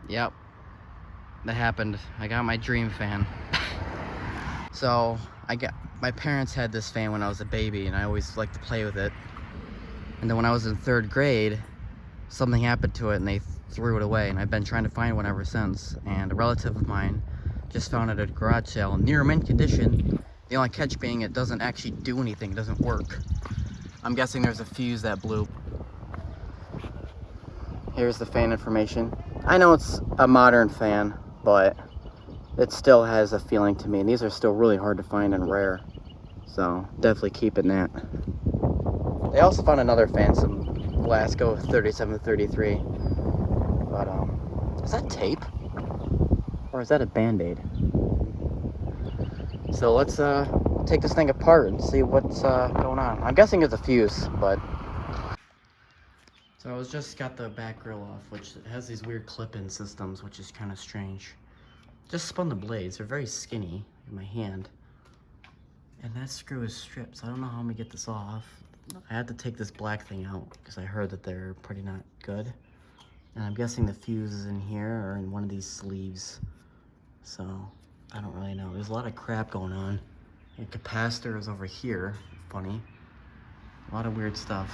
Yep, that happened. I got my dream fan. So my parents had this fan when I was a baby, and I always liked to play with it. And then when I was in 3rd grade, something happened to it and they threw it away, and I've been trying to find one ever since. And a relative of mine just found it at a garage sale, near mint condition. The only catch being it doesn't actually do anything, it doesn't work. I'm guessing there's a fuse that blew. Here's the fan information. I know it's a modern fan, but it still has a feeling to me, and these are still really hard to find and rare. So definitely keeping that. They also found another fan, some Glasgow 3733. But is that tape? Or is that a Band-Aid? So let's take this thing apart and see what's going on. I'm guessing it's a fuse, but... So I just got the back grill off, which has these weird clip-in systems, which is kind of strange. Just spun the blades. They're very skinny in my hand. And that screw is stripped, so I don't know how I'm gonna get this off. I had to take this black thing out because I heard that they're pretty not good. And I'm guessing the fuse is in here or in one of these sleeves. So, I don't really know. There's a lot of crap going on. The capacitor is over here. Funny. A lot of weird stuff.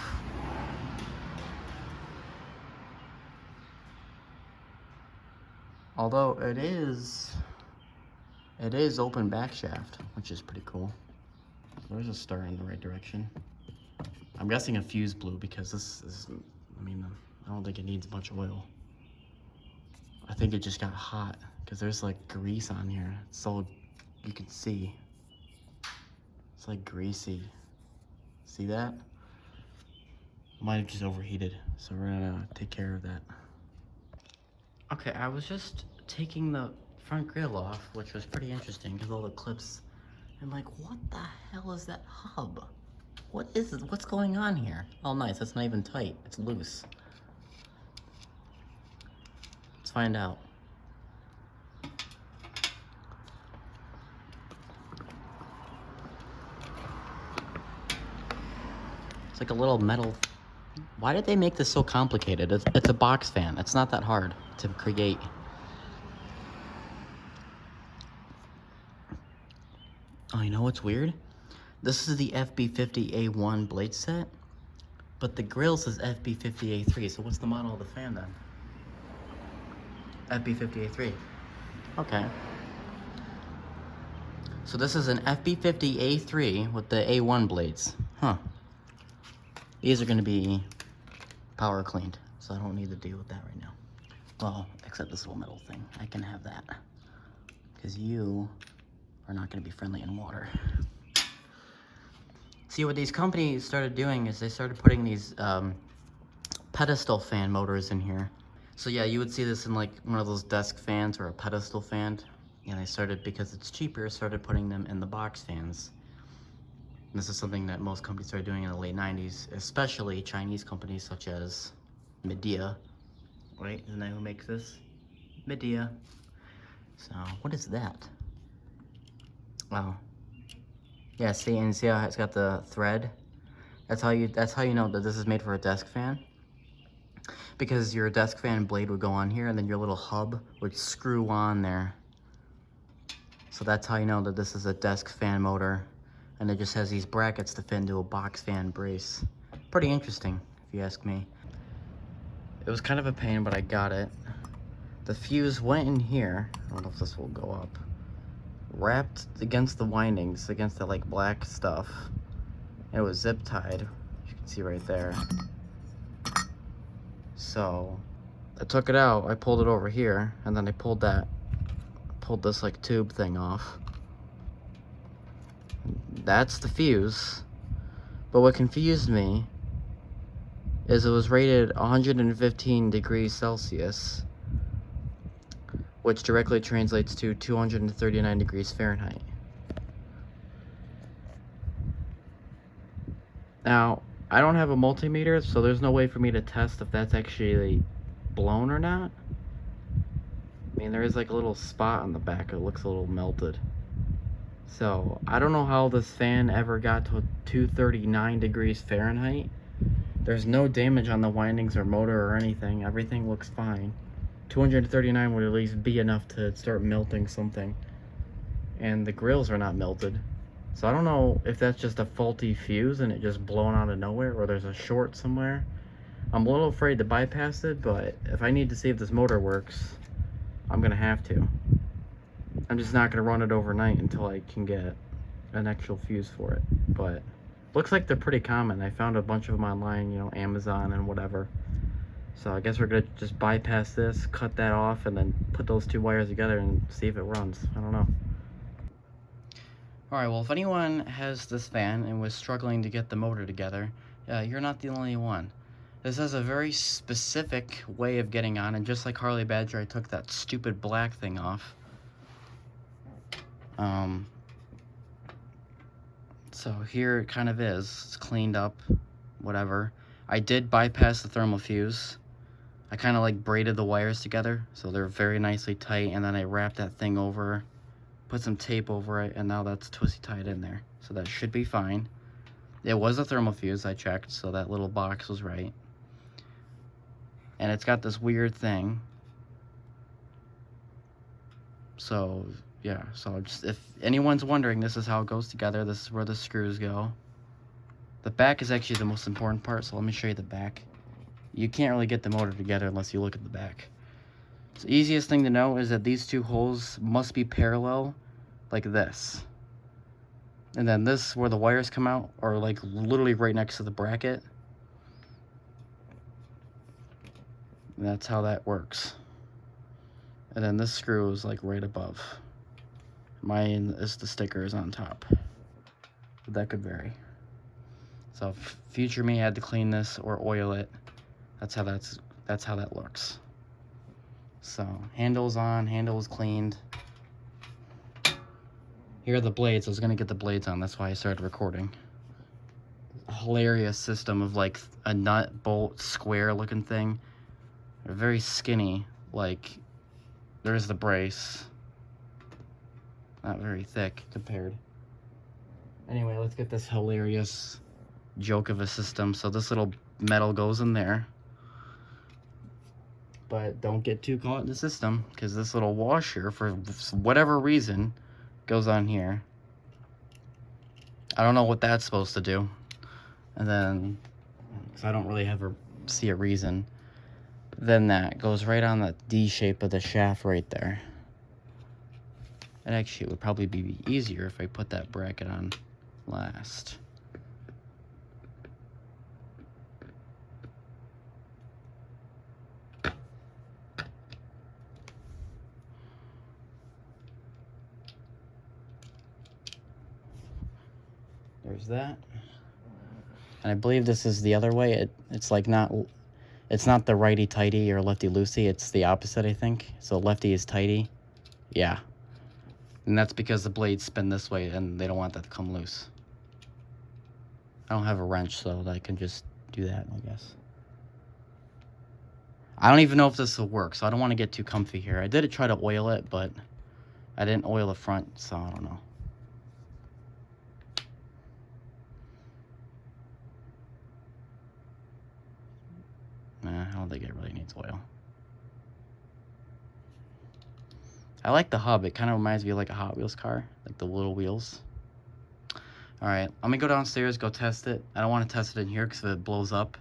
Although it is open back shaft, which is pretty cool. There's a star in the right direction. I'm guessing a fuse blew because this is, I mean, I don't think it needs much oil. I think it just got hot because there's like grease on here. So you can see. It's like greasy. See that? Might have just overheated. So we're gonna take care of that. Okay, I was just taking the front grill off, which was pretty interesting because all the clips, and like, what the hell is that hub? What is this? What's going on here? Oh, nice. That's not even tight. It's loose. Let's find out. It's like a little metal. Why did they make this so complicated? It's a box fan. It's not that hard to create. Oh, you know what's weird? This is the FB50A1 blade set, but the grill says FB50A3, so what's the model of the fan then? FB50A3. Okay. So this is an FB50A3 with the A1 blades. Huh. These are gonna be power cleaned, so I don't need to deal with that right now. Well, except this little metal thing. I can have that. Because you are not gonna be friendly in water. See, what these companies started doing is they started putting these pedestal fan motors in here. So yeah, you would see this in like one of those desk fans or a pedestal fan. And they started, because it's cheaper, started putting them in the box fans. And this is something that most companies started doing in the late 90s, especially Chinese companies such as Midea. Right, isn't that who makes this? Midea. So, what is that? Wow. Yeah, see, and see how it's got the thread? That's how you know that this is made for a desk fan. Because your desk fan blade would go on here, and then your little hub would screw on there. So that's how you know that this is a desk fan motor. And it just has these brackets to fit into a box fan brace. Pretty interesting, if you ask me. It was kind of a pain, but I got it. The fuse went in here. I don't know if this will go up. Wrapped against the windings, against the like black stuff. And it was zip tied, you can see right there. So I took it out, I pulled it over here, and then I pulled this like tube thing off. That's the fuse. But what confused me is it was rated 115 degrees Celsius, which directly translates to 239 degrees Fahrenheit. Now, I don't have a multimeter, so there's no way for me to test if that's actually blown or not. I mean, there is like a little spot on the back. It looks a little melted. So, I don't know how this fan ever got to 239 degrees Fahrenheit. There's no damage on the windings or motor or anything. Everything looks fine. 239 would at least be enough to start melting something. And the grills are not melted. So I don't know if that's just a faulty fuse and it just blown out of nowhere, or there's a short somewhere. I'm a little afraid to bypass it, but if I need to see if this motor works, I'm gonna have to. I'm just not gonna run it overnight until I can get an actual fuse for it. But looks like they're pretty common. I found a bunch of them online, you know, Amazon and whatever. So I guess we're gonna just bypass this, cut that off, and then put those two wires together and see if it runs. I don't know. Alright, well, if anyone has this fan and was struggling to get the motor together, you're not the only one. This has a very specific way of getting on, and just like Harley Badger, I took that stupid black thing off. So here it kind of is. It's cleaned up, whatever. I did bypass the thermal fuse. I kind of like braided the wires together, so they're very nicely tight, and then I wrapped that thing over, put some tape over it, and now that's twisty tied in there. So that should be fine. It was a thermal fuse, I checked, so that little box was right. And it's got this weird thing. So, yeah, so just if anyone's wondering, this is how it goes together. This is where the screws go. The back is actually the most important part, so let me show you the back. You can't really get the motor together unless you look at the back. So the easiest thing to know is that these two holes must be parallel, like this. And then this, where the wires come out, are like literally right next to the bracket. And that's how that works. And then this screw is like right above. Mine is the stickers on top. But that could vary. So if future me had to clean this or oil it, that's how that looks. So handle's on, handle is cleaned. Here are the blades. I was gonna get the blades on, that's why I started recording. A hilarious system of like a nut bolt square looking thing. They're very skinny, like there's the brace. Not very thick compared. Anyway, let's get this hilarious joke of a system. So this little metal goes in there. But don't get too caught in the system, because this little washer, for whatever reason, goes on here. I don't know what that's supposed to do. And then, because I don't really ever see a reason, then that goes right on the D shape of the shaft right there. And actually, it would probably be easier if I put that bracket on last. There's that. And I believe this is the other way. It's like it's not the righty-tighty or lefty-loosey. It's the opposite, I think. So lefty is tighty. Yeah. And that's because the blades spin this way and they don't want that to come loose. I don't have a wrench, so I can just do that, I guess. I don't even know if this will work, so I don't want to get too comfy here. I did try to oil it, but I didn't oil the front, so I don't know. Nah, I don't think it really needs oil. I like the hub. It kind of reminds me of like a Hot Wheels car, like the little wheels. All right, I'm gonna go downstairs, go test it. I don't want to test it in here because if it blows up,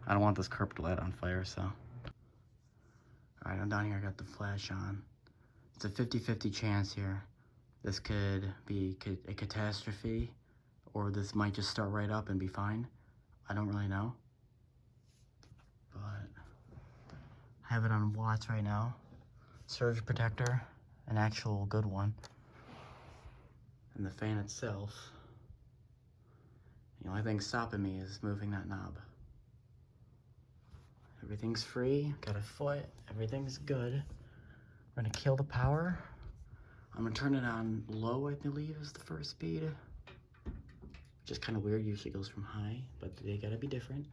I don't want this carpet light on fire, so. All right, I'm down here, I got the flash on. It's a 50-50 chance here. This could be a catastrophe, or this might just start right up and be fine. I don't really know. But I have it on watts right now. Surge protector, an actual good one. And the fan itself, the only thing stopping me is moving that knob. Everything's free, got a foot, everything's good. We're gonna kill the power. I'm gonna turn it on low, I believe is the first speed. Which is kind of weird, usually goes from high, but they gotta be different.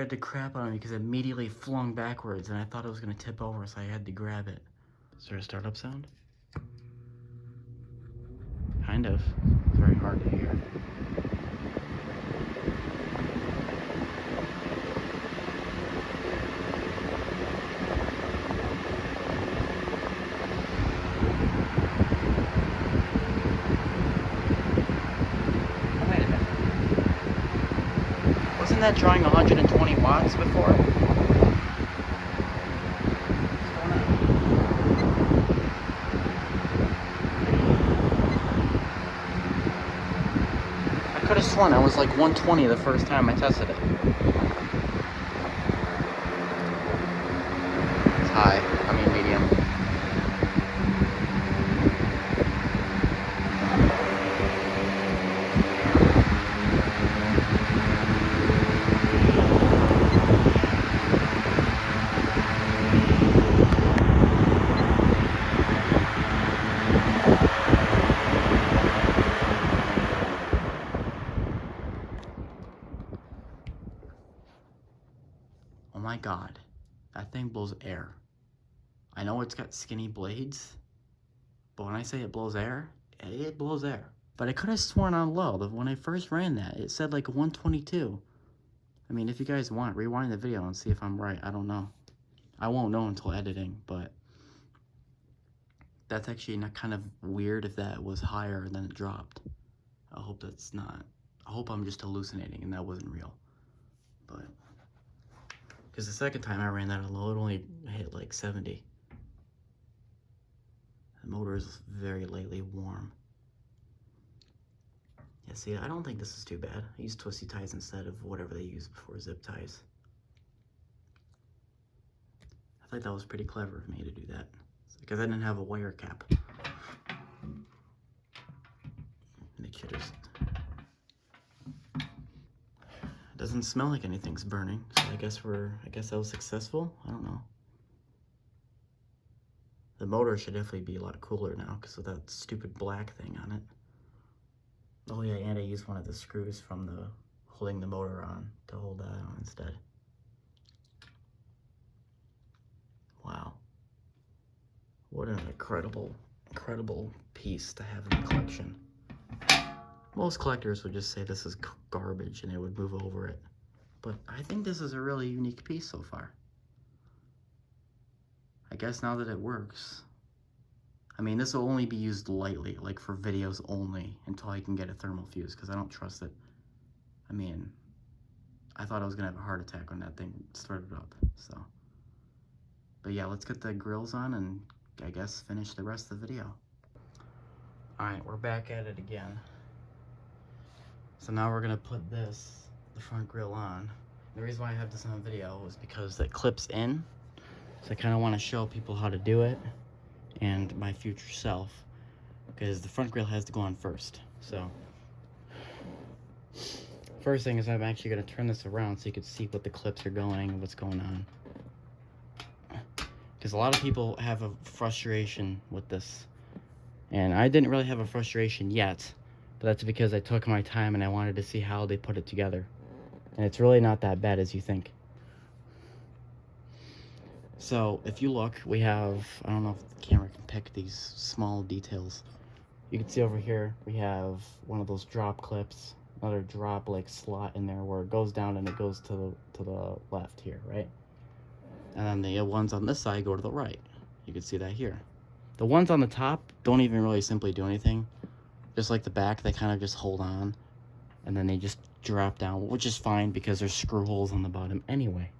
scared the crap out of me because it immediately flung backwards and I thought it was gonna tip over, so I had to grab it. Is there a startup sound? Kind of. It's very hard to hear. Oh, wait a minute. Wasn't that drawing 120 watts before? I could have sworn I was like 120 the first time I tested it. It's high. I mean medium. Oh my god, that thing blows air. I know it's got skinny blades, but when I say it blows air, it blows air. But I could have sworn on low that when I first ran that, it said like 122. I mean, if you guys want, rewind the video and see if I'm right. I don't know. I won't know until editing, but that's actually not kind of weird if that was higher than it dropped. I hope that's not. I hope I'm just hallucinating and that wasn't real. But because the second time I ran that on low, it only hit like 70. The motor is very lightly warm. Yeah, see, I don't think this is too bad. I use twisty ties instead of whatever they used before, zip ties. I thought that was pretty clever of me to do that, because I didn't have a wire cap. Make sure there's... It doesn't smell like anything's burning, so I guess I was successful. I don't know. The motor should definitely be a lot cooler now because of that stupid black thing on it. Oh yeah, and I used one of the screws from the holding the motor on to hold that on instead. Wow. What an incredible piece to have in the collection. Most collectors would just say this is garbage and they would move over it. But I think this is a really unique piece so far. I guess now that it works, I mean, this will only be used lightly, like for videos only, until I can get a thermal fuse, because I don't trust it. I mean, I thought I was gonna have a heart attack when that thing started up, so. But yeah, let's get the grills on and I guess finish the rest of the video. All right, we're back at it again. So now we're gonna put the front grill on. The reason why I have this on video is because it clips in. So I kind of want to show people how to do it and my future self, because the front grill has to go on first. So first thing is I'm actually going to turn this around so you can see what the clips are going and what's going on. Because a lot of people have a frustration with this. And I didn't really have a frustration yet, but that's because I took my time and I wanted to see how they put it together. And it's really not that bad as you think. So if you look, we have, I don't know if the camera can pick these small details. You can see over here, we have one of those drop clips, another drop like slot in there where it goes down and it goes to the left here, right? And then the ones on this side go to the right. You can see that here. The ones on the top don't even really simply do anything. Just like the back, they kind of just hold on and then they just drop down, which is fine because there's screw holes on the bottom anyway.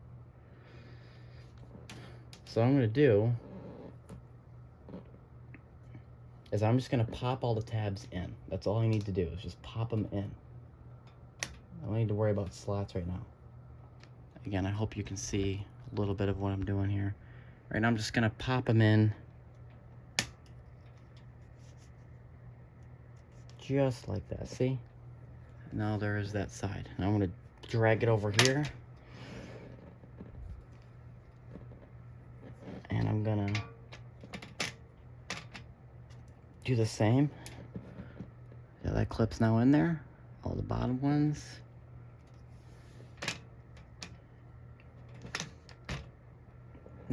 So what I'm going to do is I'm just going to pop all the tabs in. That's all I need to do is just pop them in. I don't need to worry about slots right now. Again, I hope you can see a little bit of what I'm doing here. Right now I'm just going to pop them in. Just like that, see? Now there is that side. Now I'm going to drag it over here. And I'm gonna do the same. Yeah, that clip's now in there. All the bottom ones.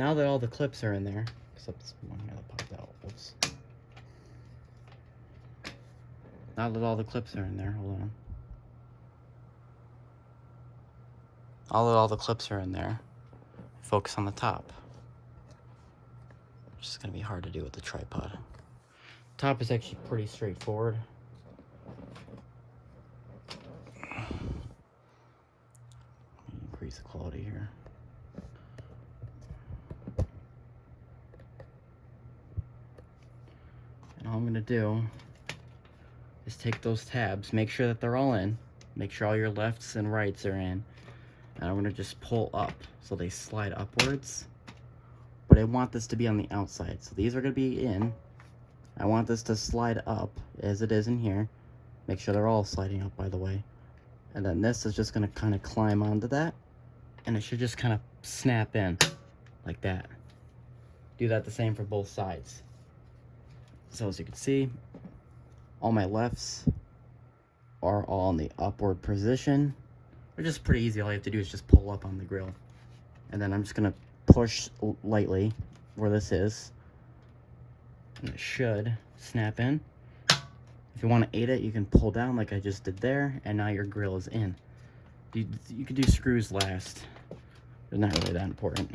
now that all the clips are in there, except this one here that popped out. Whoops. Now that all the clips are in there, hold on. Now that all the clips are in there, focus on the top. Which is going to be hard to do with the tripod. Top is actually pretty straightforward. Increase the quality here. And all I'm going to do is take those tabs, make sure that they're all in, make sure all your lefts and rights are in, and I'm going to just pull up so they slide upwards. But I want this to be on the outside, so these are going to be in. I want this to slide up as it is in here. Make sure they're all sliding up, by the way. And then this is just going to kind of climb onto that, and it should just kind of snap in like that. Do that the same for both sides. So as you can see, all my lefts are all in the upward position. They're just pretty easy. All you have to do is just pull up on the grill. And then I'm just going to push lightly where this is. And it should snap in. If you want to aid it, you can pull down like I just did there. And now your grill is in. You could do screws last. They're not really that important.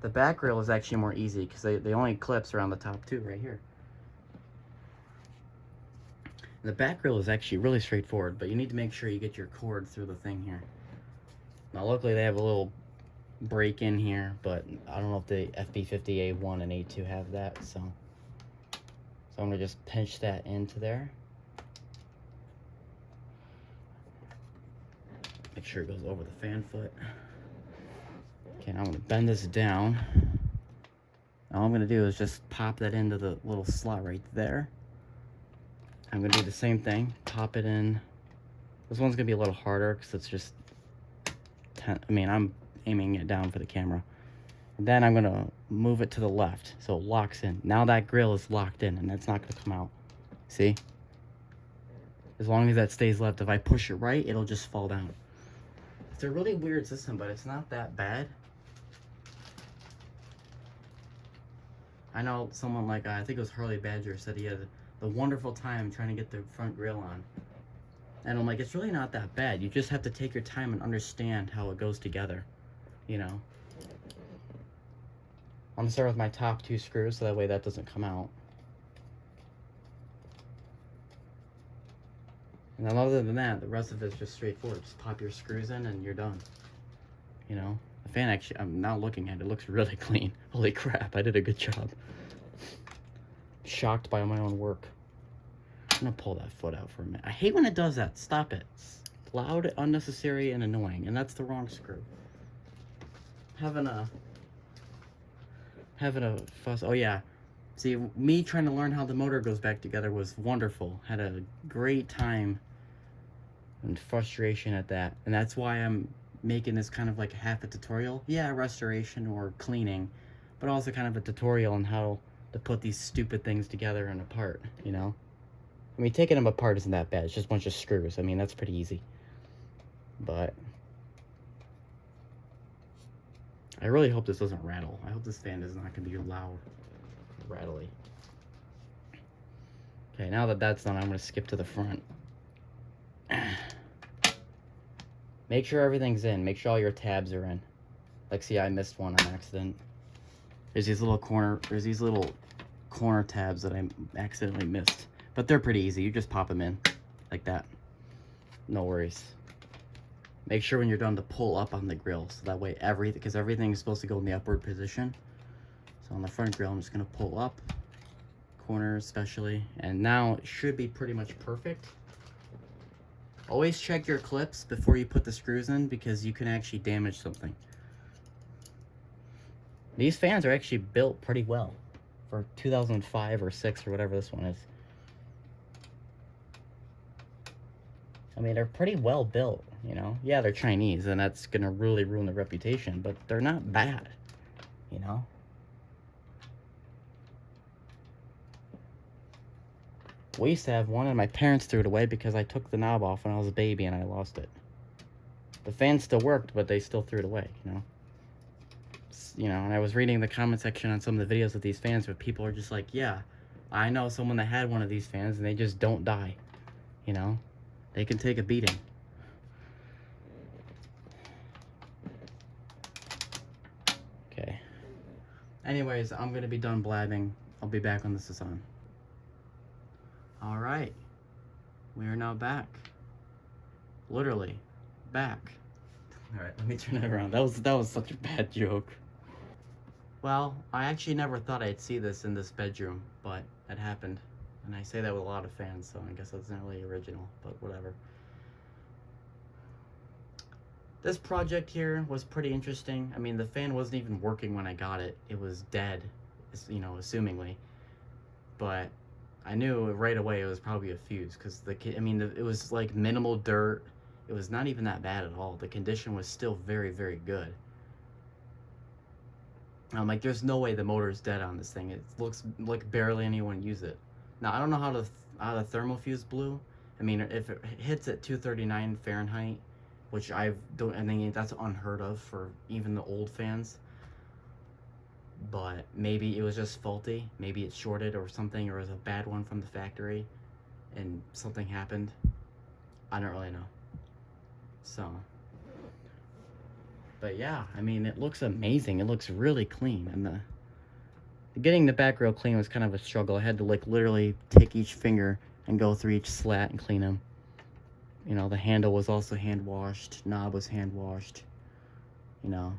The back grill is actually more easy because they only clips around the top too, right here. The back grill is actually really straightforward, but you need to make sure you get your cord through the thing here. Now luckily they have a little break in here, but I don't know if the FB50A1 and A2 have that, so I'm going to just pinch that into there. Make sure it goes over the fan foot. Okay, now I'm going to bend this down. All I'm going to do is just pop that into the little slot right there. I'm going to do the same thing. Pop it in. This one's going to be a little harder because it's just... I'm aiming it down for the camera. And then I'm going to move it to the left so it locks in. Now that grill is locked in and that's not going to come out. See? As long as that stays left. If I push it right, it'll just fall down. It's a really weird system, but it's not that bad. I know someone like, I think it was Harley Badger, said he had the wonderful time trying to get the front grill on. And I'm like, it's really not that bad. You just have to take your time and understand how it goes together, you know. I'm gonna start with my top two screws so that way that doesn't come out. And then other than that, the rest of it's just straightforward. Just pop your screws in and you're done. You know, the fan actually, I'm now looking at it, looks really clean. Holy crap, I did a good job. Shocked by my own work. I'm gonna pull that foot out for a minute. I hate when it does that. Stop it. It's loud, unnecessary, and annoying. And that's the wrong screw. Having a fuss. Oh yeah. See, me trying to learn how the motor goes back together was wonderful. Had a great time and frustration at that. And that's why I'm making this kind of like half a tutorial. Yeah, restoration or cleaning, but also kind of a tutorial on how to put these stupid things together and apart, you know? I mean, taking them apart isn't that bad. It's just a bunch of screws. I mean, that's pretty easy. But I really hope this doesn't rattle. I hope this fan is not going to be loud or rattly. Okay, now that that's done, I'm going to skip to the front. Make sure everything's in. Make sure all your tabs are in. Like, see, I missed one on accident. There's these little corner tabs that I accidentally missed. But they're pretty easy. You just pop them in like that. No worries. Make sure when you're done to pull up on the grill. So that way because everything is supposed to go in the upward position. So on the front grill, I'm just going to pull up. Corners especially. And now it should be pretty much perfect. Always check your clips before you put the screws in because you can actually damage something. These fans are actually built pretty well for 2005 or 6 or whatever this one is. I mean, they're pretty well built, you know? Yeah, they're Chinese, and that's going to really ruin their reputation, but they're not bad, you know? We used to have one, and my parents threw it away because I took the knob off when I was a baby and I lost it. The fan still worked, but they still threw it away, you know? you know, and I was reading the comment section on some of the videos of these fans where people are just like, yeah, I know someone that had one of these fans and they just don't die, you know? They can take a beating. Okay. Anyways, I'm gonna be done blabbing. I'll be back when this is on. All right. We are now back. Literally, back. All right, let me turn it around. That was such a bad joke. Well, I actually never thought I'd see this in this bedroom, but it happened. And I say that with a lot of fans, so I guess that's not really original, but whatever. This project here was pretty interesting. I mean, the fan wasn't even working when I got it. It was dead, you know, assumingly. But I knew right away it was probably a fuse, because it was like minimal dirt. It was not even that bad at all. The condition was still very, very good. I'm like, there's no way the motor's dead on this thing. It looks like barely anyone use it. Now, I don't know how the thermal fuse blew. I mean, if it hits at 239 Fahrenheit, which I think that's unheard of for even the old fans. But maybe it was just faulty. Maybe it shorted or something, or it was a bad one from the factory, and something happened. I don't really know. So, but yeah, I mean, it looks amazing. It looks really clean, and getting the back rail clean was kind of a struggle. I had to like literally take each finger and go through each slat and clean them. You know, the handle was also hand washed, knob was hand washed, you know.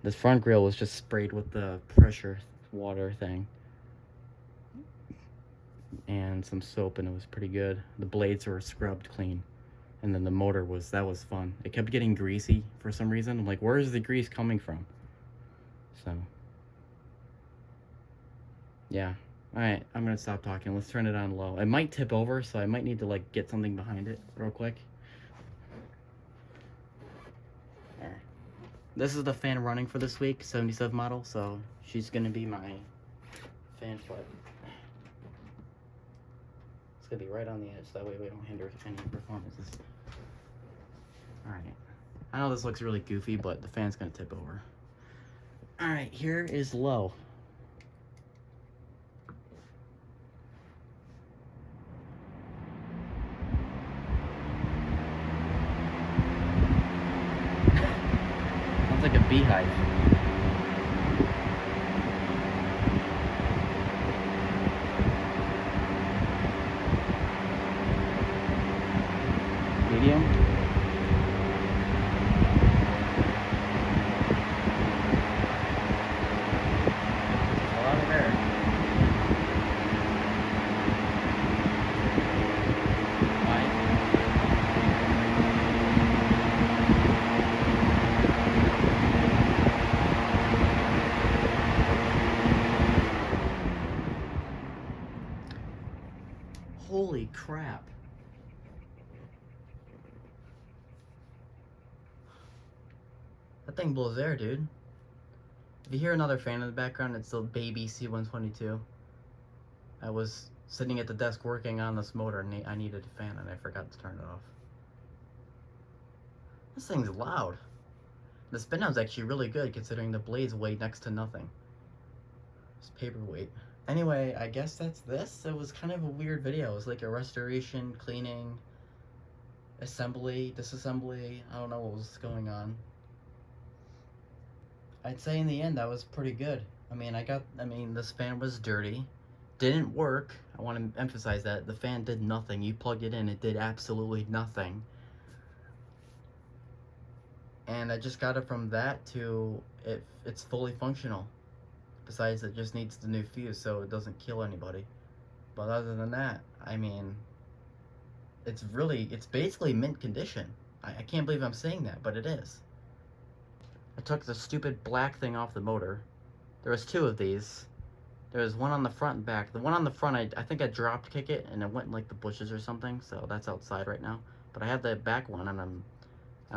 This front grill was just sprayed with the pressure water thing and some soap, and it was pretty good. The blades were scrubbed clean, and then the motor that was fun. It kept getting greasy for some reason. I'm like, where is the grease coming from? So yeah. All right, I'm gonna stop talking. Let's turn it on low. It might tip over, so I might need to like get something behind it real quick. All right. This is the fan running for this week, 77 model, so she's gonna be my fan foot. It's gonna be right on the edge, so that way we don't hinder any performances. All right. I know this looks really goofy, but the fan's gonna tip over. All right, here is low. Sounds like a beehive. Medium. A lot of air. Holy crap. That thing blows air, dude. If you hear another fan in the background, it's the baby C122. I was sitting at the desk working on this motor, and I needed a fan, and I forgot to turn it off. This thing's loud. The spin down's actually really good, considering the blades weigh next to nothing. It's paperweight. Anyway, I guess that's this. It was kind of a weird video. It was like a restoration, cleaning, assembly, disassembly. I don't know what was going on. I'd say in the end that was pretty good. I mean, this fan was dirty. Didn't work. I want to emphasize that. The fan did nothing. You plugged it in, it did absolutely nothing. And I just got it from that to it's fully functional. Besides, it just needs the new fuse so it doesn't kill anybody. But other than that, I mean, it's basically mint condition. I can't believe I'm saying that, but it is. I took the stupid black thing off the motor. There was two of these. There was one on the front and back. The one on the front, I think I dropped kick it and it went in like the bushes or something, so that's outside right now. But I have the back one, and I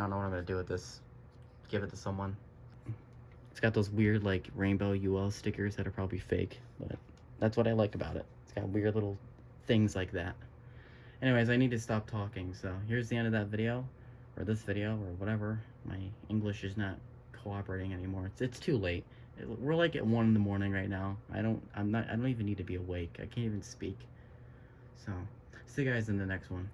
don't know what I'm gonna do with this. Give it to someone. It's got those weird like rainbow UL stickers that are probably fake, but that's what I like about it. It's got weird little things like that. Anyways, I need to stop talking, so here's the end of that video, or this video, or whatever. My English is not cooperating anymore. It's too late. We're like at 1 in the morning right now. I don't even need to be awake. I can't even speak. So, see you guys in the next one.